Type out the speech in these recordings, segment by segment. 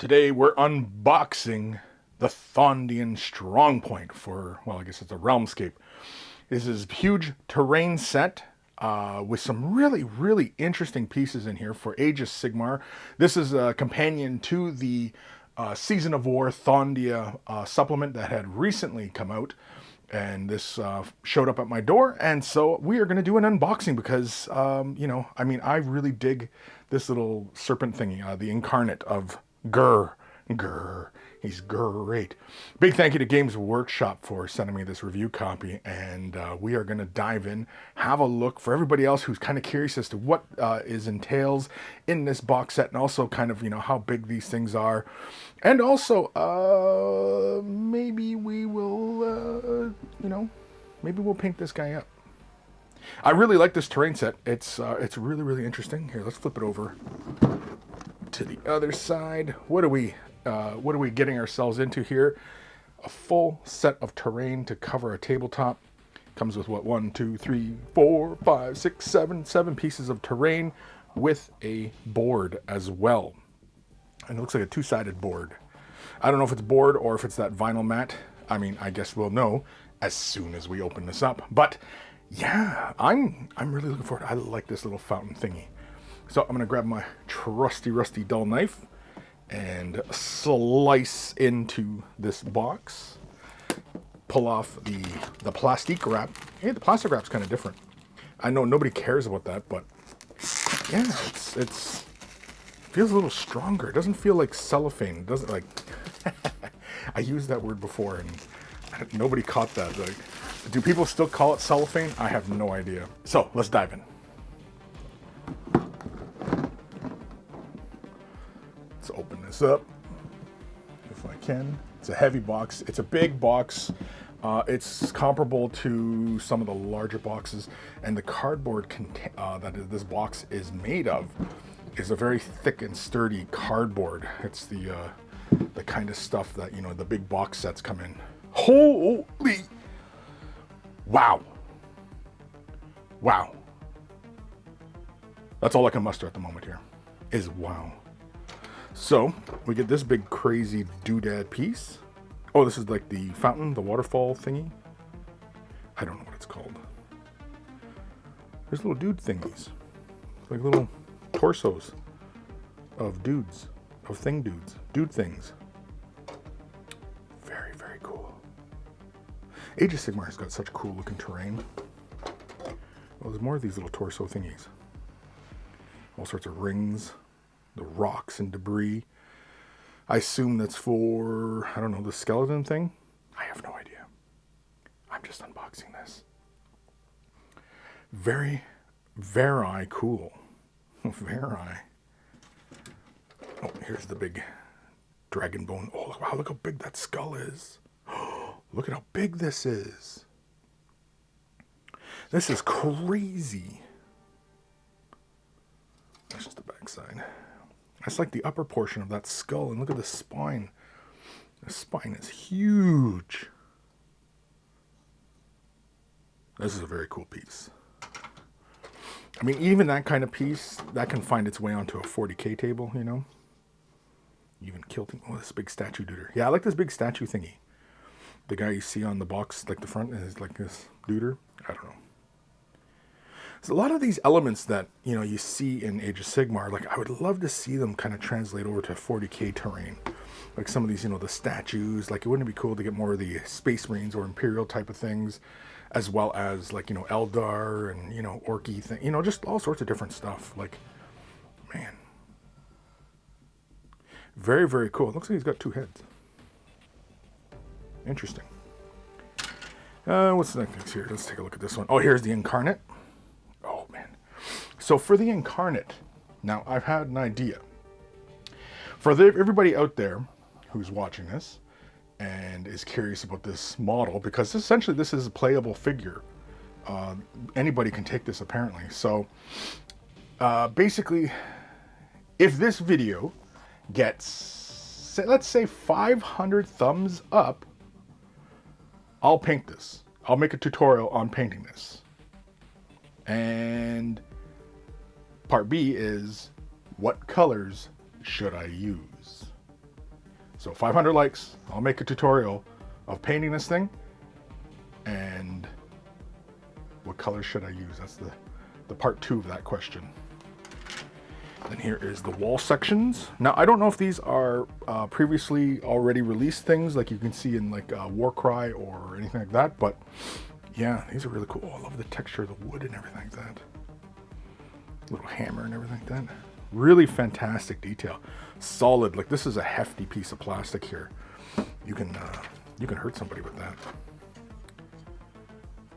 Today we're unboxing the Thondian Strongpoint for, well, I guess it's a Realmscape. This is a huge terrain set with some really interesting pieces in here for Age of Sigmar. This is a companion to the Season of War Thondia supplement that had recently come out. And this showed up at my door, and so we are going to do an unboxing because, I really dig this little serpent thingy, the incarnate of Grr. Grr. He's great. Big thank you to Games Workshop for sending me this review copy, and we are going to dive in, have a look for everybody else who's kind of curious as to what is entails in this box set, and also kind of, how big these things are. And also, maybe we will, maybe we'll paint this guy up. I really like this terrain set. It's really interesting. Here, let's flip it over to the other side. What are we getting ourselves into here? A full set of terrain to cover a tabletop. Comes with what, 1, 2, 3, 4, 5, 6, 7 pieces of terrain with a board as well. And it looks like a two-sided board. I don't know if it's board or if it's that vinyl mat. I mean, I guess we'll know as soon as we open this up. But yeah, I'm really looking forward. I like this little fountain thingy. So I'm gonna grab my trusty rusty dull knife and slice into this box. Pull off the plastic wrap. Hey, the plastic wrap's kind of different. I know nobody cares about that, but yeah, it's feels a little stronger. It doesn't feel like cellophane. It doesn't like. I used that word before and nobody caught that. Like, do people still call it cellophane? I have no idea. So let's dive in. Let's open this up if I can. It's a heavy box. It's a big box. It's comparable to some of the larger boxes, and the cardboard that this box is made of is a very thick and sturdy cardboard. It's the kind of stuff that, the big box sets come in. Holy! Wow. Wow. That's all I can muster at the moment here, is wow. So, we get this big crazy doodad piece. Oh, this is like the fountain, the waterfall thingy. I don't know what it's called. There's little dude thingies. Like little torsos of dudes, of thing dudes, dude things. Very cool. Age of Sigmar has got such cool looking terrain. Well, there's more of these little torso thingies. All sorts of rings, the rocks and debris. I assume that's for, I don't know, the skeleton thing? I have no idea. I'm just unboxing this. Very cool. Very. Oh, here's the big dragon bone. Oh, wow, look how big that skull is. Look at how big this is. This is crazy. That's just the back side. That's like the upper portion of that skull, and look at the spine. The spine is huge. This is a very cool piece. I mean, even that kind of piece, that can find its way onto a 40K table, Even kilting. Oh, this big statue duder. Yeah, I like this big statue thingy. The guy you see on the box, like the front, is like this duder. I don't know. So a lot of these elements that, you see in Age of Sigmar, like I would love to see them kind of translate over to 40K terrain. Like some of these, the statues, like wouldn't it be cool to get more of the Space Marines or Imperial type of things, as well as like, Eldar and, Orky thing, just all sorts of different stuff. Like, man. Very cool. It looks like he's got 2 heads. Interesting. What's the next here? Let's take a look at this one. Oh, here's the incarnate. Oh, man. So for the incarnate, now I've had an idea. For everybody out there who's watching this and is curious about this model, because essentially this is a playable figure. Anybody can take this apparently. So basically, if this video gets, let's say 500 thumbs up, I'll paint this. I'll make a tutorial on painting this. And part B is, what colors should I use? So 500 likes, I'll make a tutorial of painting this thing. And what color should I use? That's the part 2 of that question. Then here is the wall sections. Now, I don't know if these are previously already released things like you can see in like Warcry or anything like that, but yeah, these are really cool. I love the texture of the wood and everything like that. Little hammer and everything like that. Really fantastic detail. Solid, like this is a hefty piece of plastic here. You can hurt somebody with that.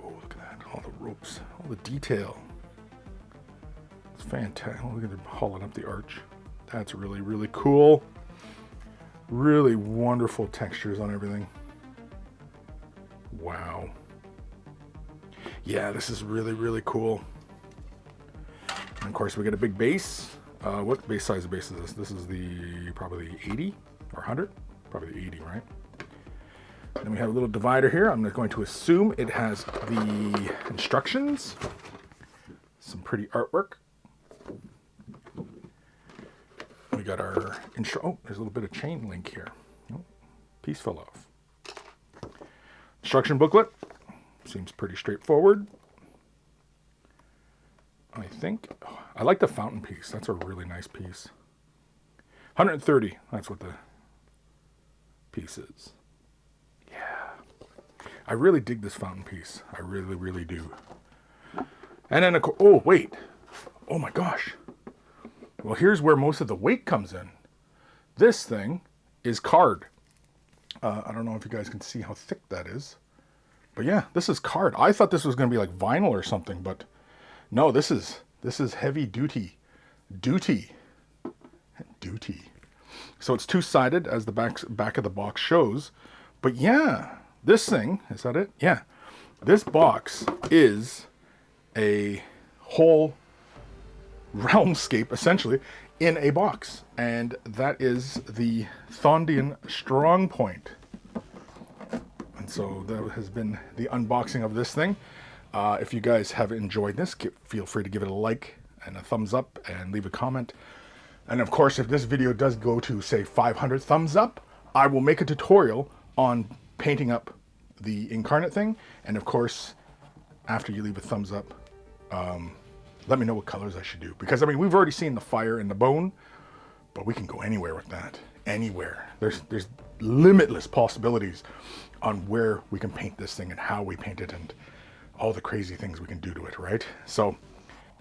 Oh, look at that, all the ropes, all the detail. It's fantastic. Look at them hauling up the arch. That's really, really cool. Really wonderful textures on everything. Wow. Yeah, this is really, really cool. And of course, we get a big base. What base size of base is this? This is probably the 80 or 100? Probably the 80, right? Then we have a little divider here. I'm going to assume it has the instructions. Some pretty artwork. We got our intro. Oh, there's a little bit of chain link here. Oh, piece fell off. Instruction booklet. Seems pretty straightforward. I think. Oh, I like the fountain piece. That's a really nice piece. 130. That's what the piece is. Yeah. I really dig this fountain piece. I really, really do. And then, oh, wait. Oh my gosh. Well, here's where most of the weight comes in. This thing is card. I don't know if you guys can see how thick that is. But yeah, this is card. I thought this was going to be like vinyl or something, but no, this is heavy duty. Duty. So it's two-sided, as the back of the box shows. But yeah, this thing, is that it? Yeah. This box is a whole Realmscape, essentially, in a box. And that is the Thondian Strongpoint. And so that has been the unboxing of this thing. If you guys have enjoyed this, feel free to give it a like and a thumbs up and leave a comment. And of course, if this video does go to, say, 500 thumbs up, I will make a tutorial on painting up the incarnate thing. And of course, after you leave a thumbs up, let me know what colors I should do. Because, I mean, we've already seen the fire and the bone, but we can go anywhere with that. Anywhere. There's limitless possibilities on where we can paint this thing and how we paint it and all the crazy things we can do to it, right? So,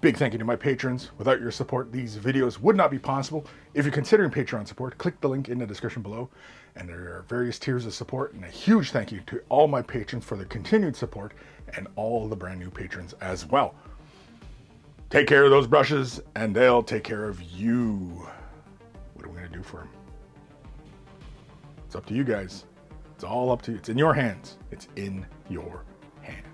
big thank you to my patrons. Without your support, these videos would not be possible. If you're considering Patreon support, click the link in the description below. And there are various tiers of support. And a huge thank you to all my patrons for their continued support and all the brand new patrons as well. Take care of those brushes and they'll take care of you. What are we going to do for them? It's up to you guys. It's all up to you. It's in your hands. It's in your hands.